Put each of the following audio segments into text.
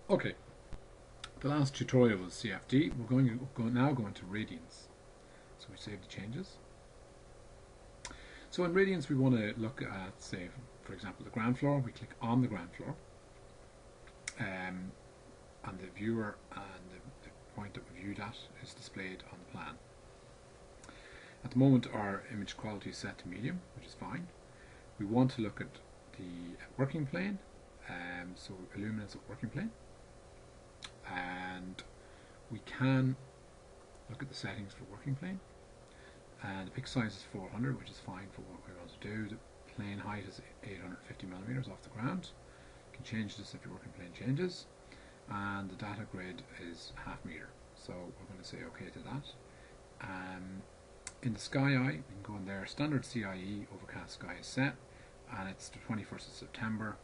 Okay, the last tutorial was CFD. We're now going to Radiance. So we save the changes. So in Radiance we want to look at, say, for example, the ground floor. We click on the ground floor, and the viewer and the point that we viewed at is displayed on the plan. At the moment our image quality is set to medium, which is fine. We want to look at the working plane, so illuminance of working plane, and we can look at the settings for working plane, and the pick size is 400, which is fine for what we want to do. The plane height is 850 millimeters off the ground. You can change this if your working plane changes, and the data grid is half meter, so we're going to say OK to that. In the sky eye, we can go in there. Standard CIE overcast sky is set, and it's the 21st of September,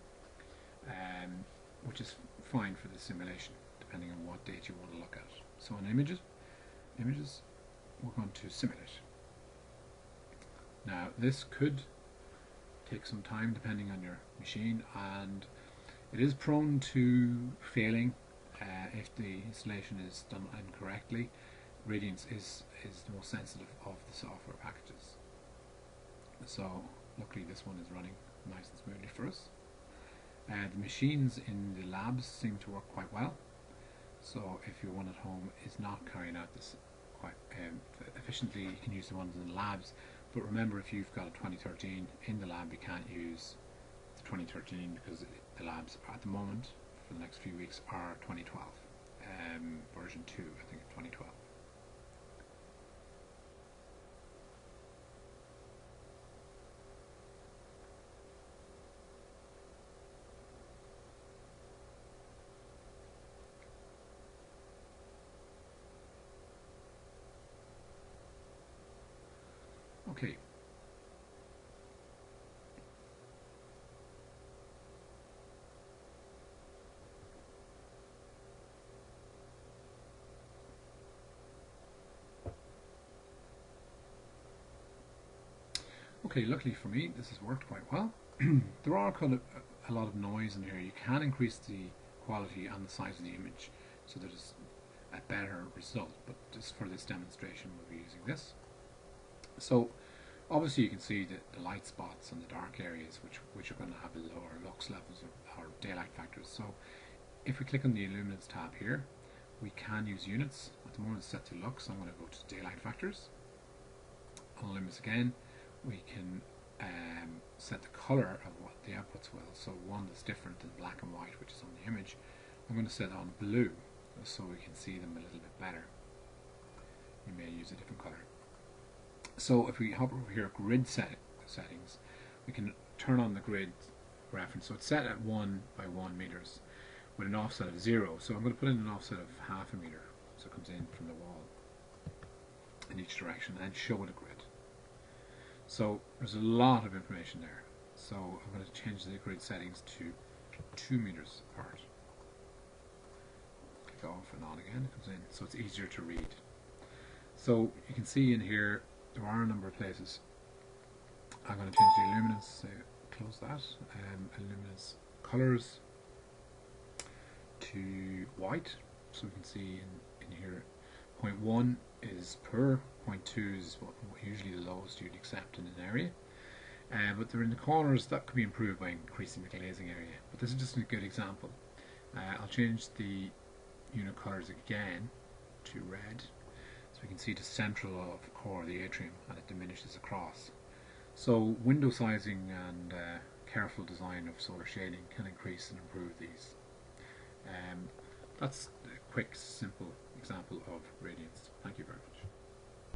which is fine for the simulation, depending on what date you want to look at. So in images, we're going to simulate. Now this could take some time depending on your machine, and it is prone to failing if the installation is done incorrectly. Radiance is the most sensitive of the software packages. So luckily this one is running nice and smoothly for us. The machines in the labs seem to work quite well. So if your one at home is not carrying out this quite efficiently, you can use the ones in the labs. But remember, if you've got a 2013 in the lab, you can't use the 2013 because the labs at the moment for the next few weeks are 2012, version 2, I think, of 2012. Okay. Okay, luckily for me, this has worked quite well. There are kind of a lot of noise in here. You can increase the quality and the size of the image so there's a better result, but just for this demonstration we'll be using this. So obviously you can see the light spots and the dark areas which are going to have lower lux levels or daylight factors. So if we click on the illuminance tab here, we can use units. At the moment it's set to lux. I'm going to go to daylight factors. On illuminance again, we can set the color of what the outputs will. So one that's different than black and white, which is on the image, I'm going to set on blue so we can see them a little bit better. You may use a different color. So if we hop over here, grid settings, we can turn on the grid reference. So it's set at 1 by 1 meters with an offset of 0. So I'm going to put in an offset of half a meter, so it comes in from the wall in each direction, and show it a grid. So there's a lot of information there. So I'm going to change the grid settings to 2 meters apart. Click off and on again, it comes in, so it's easier to read. So you can see in here there are a number of places. I'm going to change the illuminance, close that, illuminance colors to white, so we can see in here 0.1 is poor, 0.2 is what usually the lowest you'd accept in an area, but they're in the corners. That could be improved by increasing the glazing area, but this is just a good example. I'll change the unit colors again to red, so we can see the central of the core of the atrium, and it diminishes across. So window sizing and careful design of solar shading can increase and improve these. That's a quick, simple example of Radiance. Thank you very much.